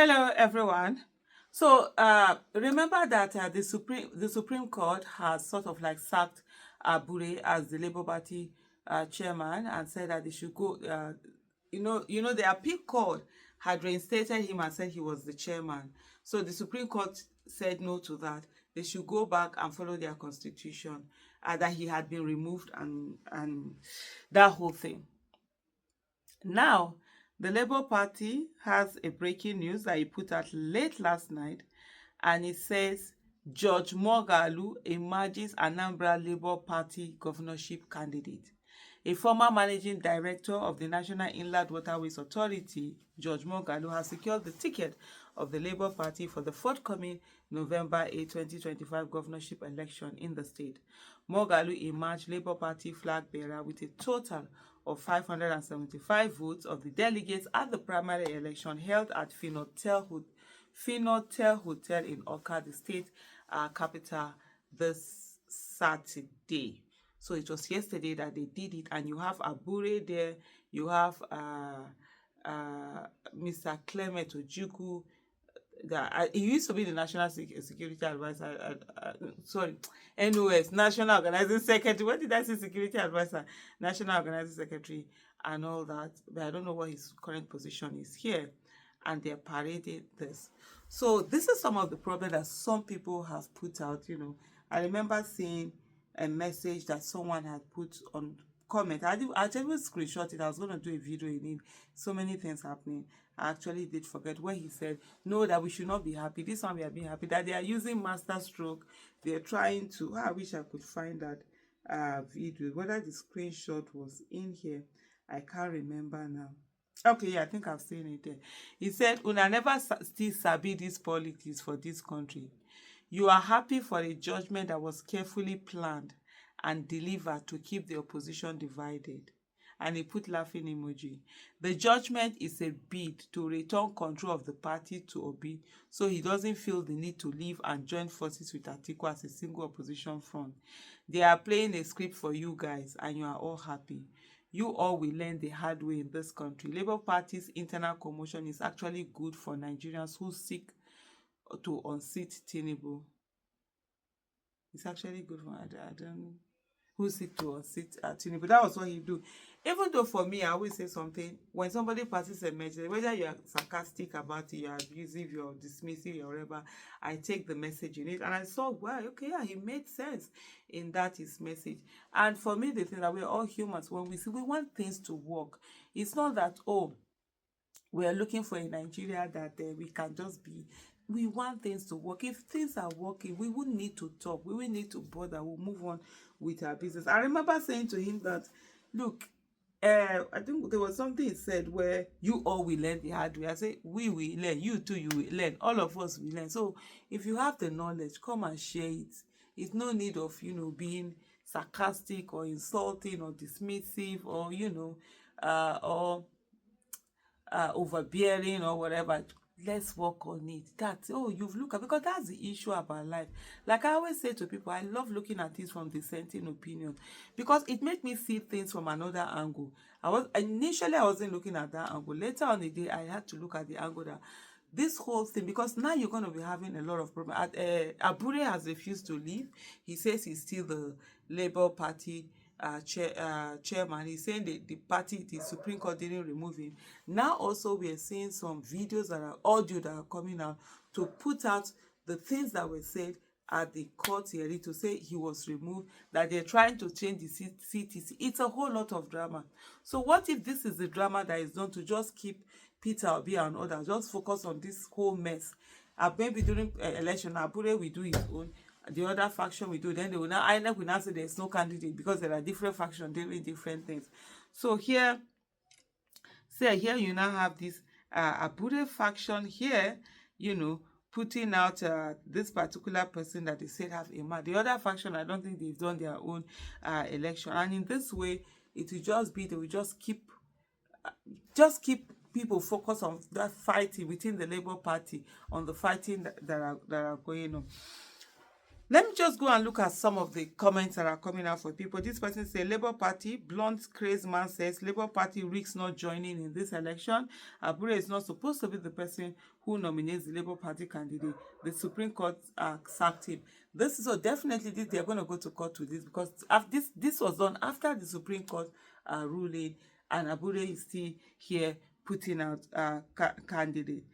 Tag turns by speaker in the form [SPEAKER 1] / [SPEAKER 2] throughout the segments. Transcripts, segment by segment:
[SPEAKER 1] Hello, everyone. So remember that the Supreme Court has sort of like sacked Abure as the Labour Party chairman and said that they should go. The appeal court had reinstated him and said he was the chairman. So the Supreme Court said no to that. They should go back and follow their constitution. That he had been removed and that whole thing. Now, the Labour Party has a breaking news that he put out late last night, and it says George Moghalu emerges Anambra Labour Party governorship candidate. A former managing director of the National Inland Waterways Authority, George Moghalu, has secured the ticket of the Labour Party for the forthcoming November 8, 2025 governorship election in the state. Moghalu emerged Labour Party flag bearer with a total of 575 votes of the delegates at the primary election held at Finotel Hotel in Oka, the state capital, this Saturday. So it was yesterday that they did it, and you have Abure there, you have Mr. Clement Ojukwu. He used to be the National Security Advisor, NOS, National Organizing Secretary. What did I say? Security Advisor, National Organizing Secretary, and all that. But I don't know what his current position is here. And they're parading this. So this is some of the problem that some people have put out. I remember seeing a message that someone had put on comment. I actually screenshot it. I was going to do a video in it. So many things happening. I actually did forget where he said, no, that we should not be happy. This one we are being happy. That they are using master stroke. They're trying to, I wish I could find that video. Whether the screenshot was in here, I can't remember now. Okay, yeah, I think I've seen it there. He said, una never still sabi this politics for this country. You are happy for a judgment that was carefully planned and delivered to keep the opposition divided. And he put laughing emoji. The judgment is a bid to return control of the party to Obi, so he doesn't feel the need to leave and join forces with Atiku as a single opposition front. They are playing a script for you guys, and you are all happy. You all will learn the hard way in this country. Labour Party's internal commotion is actually good for Nigerians who seek to unseat Tinubu. It's actually good for who seek to unseat Tinubu. That was what he do. Even though for me, I always say something, when somebody passes a message, whether you are sarcastic about it, you are abusive, you're dismissive, or whatever, I take the message in it. And I saw, wow, okay, yeah, he made sense in that his message. And for me, the thing that we're all humans, when we want things to work. It's not that, oh, we're looking for a Nigeria that we can just be. We want things to work. If things are working, we wouldn't need to talk. We wouldn't need to bother. We'll move on with our business. I remember saying to him that, look, I think there was something he said where you all will learn the hard way. I say, we will learn. You too, you will learn. All of us will learn. So if you have the knowledge, come and share it. It's no need of, being sarcastic or insulting or dismissive or, overbearing or whatever. Let's work on it. That's you've looked at, because that's the issue about life. Like I always say to people, I love looking at this from dissenting opinion because it makes me see things from another angle. I wasn't looking at that angle. Later on the day, I had to look at the angle that this whole thing, because now you're going to be having a lot of problems. Abure has refused to leave. He says he's still the Labour Party chairman. He's saying the Supreme Court didn't remove him. Now also we are seeing some videos that are audio that are coming out to put out the things that were said at the court hearing to say he was removed, that they're trying to change the CTC. It's a whole lot of drama. So what if this is the drama that is done to just keep Peter Obi and others just focus on this whole mess? Maybe during election, Abure will do his own, the other faction will do, then they will now, INEC will now say there's no candidate because there are different factions doing different things. So here you now have this Abure faction here, putting out this particular person that they said have a man. The other faction, I don't think they've done their own election. And in this way, it will just be, they will just keep people focused on that fighting within the Labour Party, on the fighting that are going on. Let me just go and look at some of the comments that are coming out for people. This person says, Labour Party, blunt crazy man says, Labour Party risks not joining in this election. Abure is not supposed to be the person who nominates the Labour Party candidate. The Supreme Court sacked him. This is so definitely this, they're going to go to court with this, because this was done after the Supreme Court ruling, and Abure is still here putting out candidate.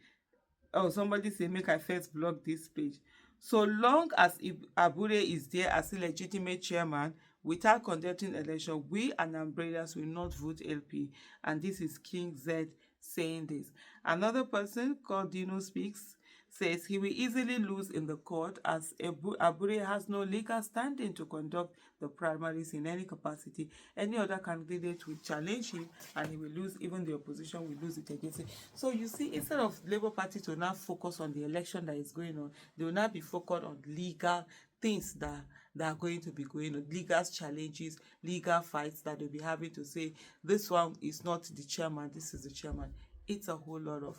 [SPEAKER 1] Oh, somebody say, make I first block this page. So long as Abure is there as a legitimate chairman without conducting election, we Anambrans will not vote LP. And this is King Z saying this. Another person called Dino Speaks says he will easily lose in the court as Abure has no legal standing to conduct the primaries in any capacity. Any other candidate will challenge him and he will lose. Even the opposition will lose it against him. So you see, instead of Labour Party to now focus on the election that is going on, they will now be focused on legal things that are going to be going on, legal challenges, legal fights that they'll be having to say, this one is not the chairman, this is the chairman. It's a whole lot of,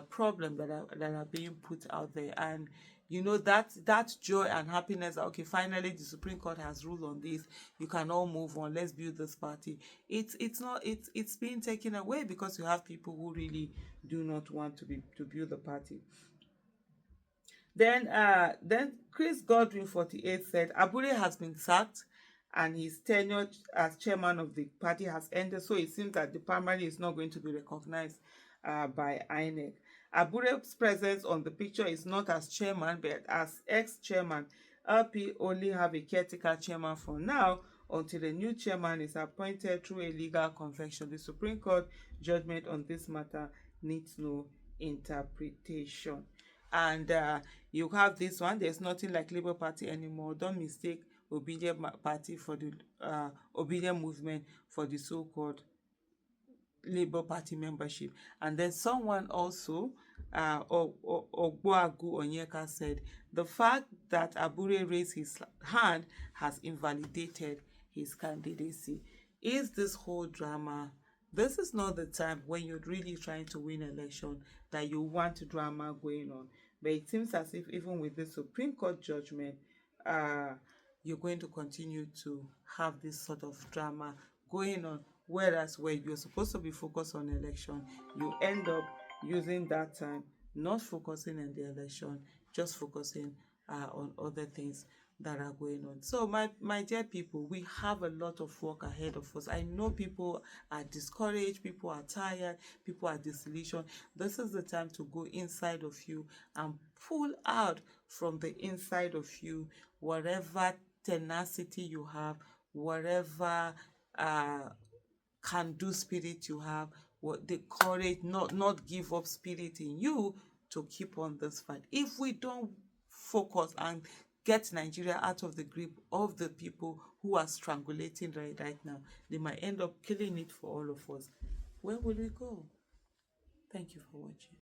[SPEAKER 1] problem that are being put out there. And that joy and happiness, okay, finally the Supreme Court has ruled on this, you can all move on, let's build this party. It's being taken away because you have people who really do not want to build the party. Then Chris Godwin 48 said Abure has been sacked and his tenure as chairman of the party has ended, so it seems that the primary is not going to be recognized by INEC. Abure's presence on the picture is not as chairman but as ex-chairman. LP only have a caretaker chairman for now until a new chairman is appointed through a legal convention. The Supreme Court judgment on this matter needs no interpretation. And you have this one, there's nothing like Labour Party anymore. Don't mistake Obedient Party for the Obedient Movement for the so-called Labour Party membership. And then someone also, Ogboagu Onyeka, said the fact that Abure raised his hand has invalidated his candidacy. Is this whole drama? This is not the time when you're really trying to win election that you want drama going on. But it seems as if even with the Supreme Court judgment, you're going to continue to have this sort of drama going on. Whereas when you're supposed to be focused on election, you end up using that time not focusing on the election, just focusing on other things that are going on. So my dear people, we have a lot of work ahead of us. I know people are discouraged, people are tired, people are disillusioned. This is the time to go inside of you and pull out from the inside of you whatever tenacity you have, whatever can-do spirit you have, what the courage, not give up spirit in you to keep on this fight. If we don't focus and get Nigeria out of the grip of the people who are strangulating right now, they might end up killing it for all of us. Where will we go? Thank you for watching.